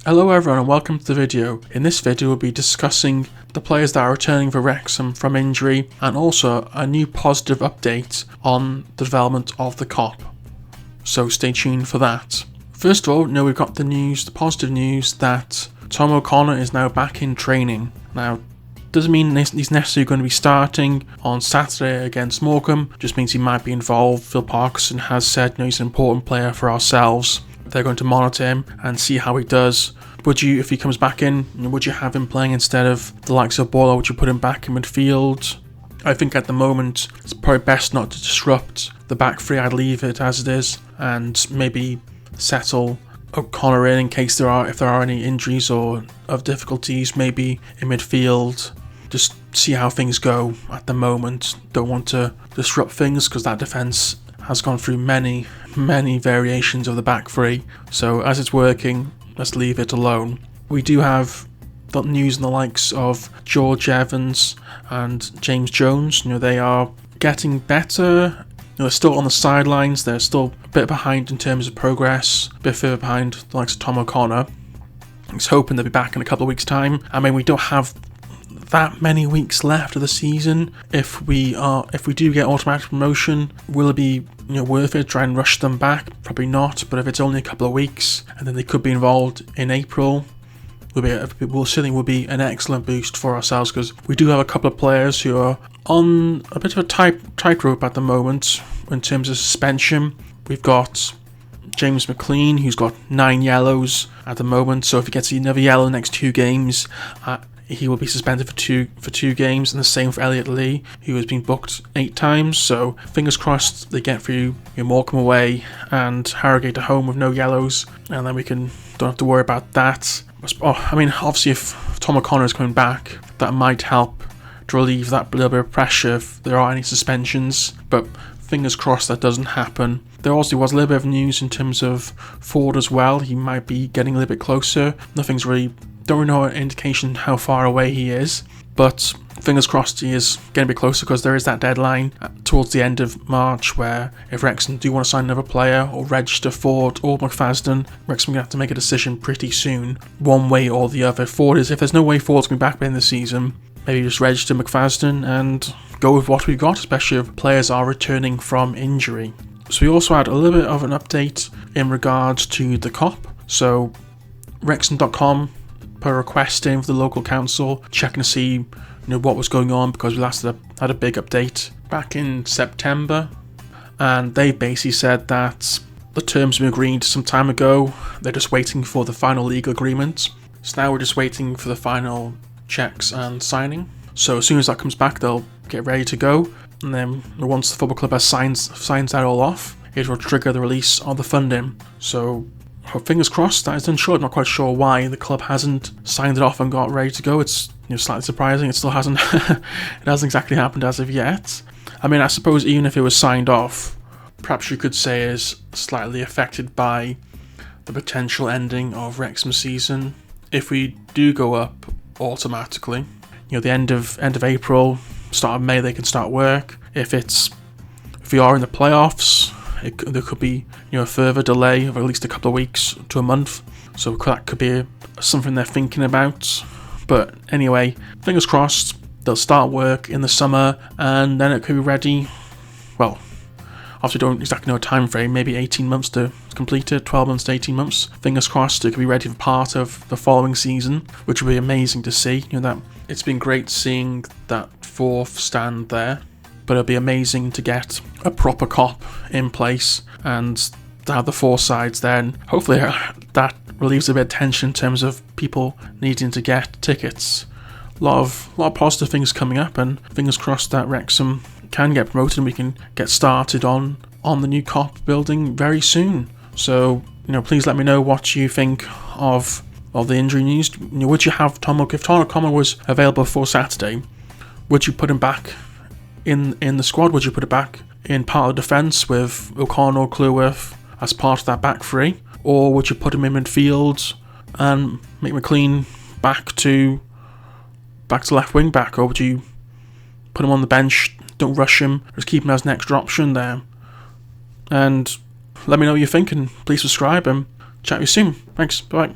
Hello everyone and welcome to the video. In this video we'll be discussing the players that are returning for Wrexham from injury and also a new positive update on the development of the COP. So stay tuned for that. First of all, we've got the positive news that Tom O'Connor is now back in training. Now, doesn't mean he's necessarily going to be starting on Saturday against Morecambe, just means he might be involved. Phil Parkinson has said he's an important player for ourselves. They're going to monitor him and see how he does. Would you, if he comes back in, would you have him playing instead of the likes of Boiler? Would you put him back in midfield? I think at the moment it's probably best not to disrupt the back three. I'd leave it as it is and maybe settle O'Connor in case if there are any injuries or of difficulties, maybe in midfield. Just see how things go at the moment. Don't want to disrupt things because that defence has gone through many variations of the back three. So as it's working, let's leave it alone. We do have the news in the likes of George Evans and James Jones. They are getting better. They're still on the sidelines. They're still a bit behind in terms of progress. A bit further behind the likes of Tom O'Connor. He's hoping they'll be back in a couple of weeks' time. I mean, we don't have that many weeks left of the season. If we do get automatic promotion, will it be worth it? Try and rush them back? Probably not. But if it's only a couple of weeks and then they could be involved in April, certainly will be an excellent boost for ourselves, because we do have a couple of players who are on a bit of a tightrope at the moment in terms of suspension. We've got James McLean, who's got 9 yellows at the moment. So if he gets another yellow in the next 2 games, he will be suspended for two games, and the same for Elliot Lee, who has been booked 8 times. So fingers crossed they get through Morecambe away and Harrogate at home with no yellows, and then we don't have to worry about that. I mean, obviously if Tom O'Connor is coming back, that might help to relieve that little bit of pressure if there are any suspensions, but fingers crossed that doesn't happen. There also was a little bit of news in terms of Ford as well. He might be getting a little bit closer. Don't really know an indication how far away he is, but fingers crossed he is getting a bit closer, because there is that deadline towards the end of March where if Wrexham do want to sign another player or register Ford or McFadden, Wrexham are going to have to make a decision pretty soon, one way or the other. If there's no way Ford's going to be back in the season, maybe just register McFadden and go with what we've got, especially if players are returning from injury. So we also had a little bit of an update in regards to the COP. So Wrexham.com put a request in for the local council, checking to see what was going on, because we last had a big update back in September, and they basically said that the terms were agreed some time ago. They're just waiting for the final legal agreement. So now we're just waiting for the final checks and signing. So as soon as that comes back, they'll get ready to go, and then once the football club has signs that all off, it will trigger the release of the funding. So fingers crossed that is done short. I'm not quite sure why the club hasn't signed it off and got ready to go. It's slightly surprising. It still hasn't it hasn't exactly happened as of yet. I mean, I suppose even if it was signed off, perhaps you could say is slightly affected by the potential ending of Wrexham's season. If we do go up automatically, the end of April, start of May, they can start work. If we are in the playoffs, there could be a further delay of at least a couple of weeks to a month, so that could be something they're thinking about. But anyway, fingers crossed they'll start work in the summer, and then it could be ready. Well, obviously don't exactly know a time frame, maybe 18 months to complete it, 12 months to 18 months. Fingers crossed it could be ready for part of the following season, which would be amazing to see. That it's been great seeing that 4th stand there, but it'll be amazing to get a proper COP in place and to have the 4 sides there, and hopefully that relieves a bit of tension in terms of people needing to get tickets. A lot of positive things coming up, and fingers crossed that Wrexham can get promoted and we can get started on the new COP building very soon. So please let me know what you think of the injury news. Would you have if Tom O'Connor was available for Saturday, would you put him back in the squad? Would you put it back in part of the defence with O'Connor, Cleworth as part of that back three, or would you put him in midfield and make McLean back to left wing back, or would you put him on the bench, don't rush him, just keep him as an extra option there? And let me know what you think, and please subscribe, and chat to you soon. Thanks, bye.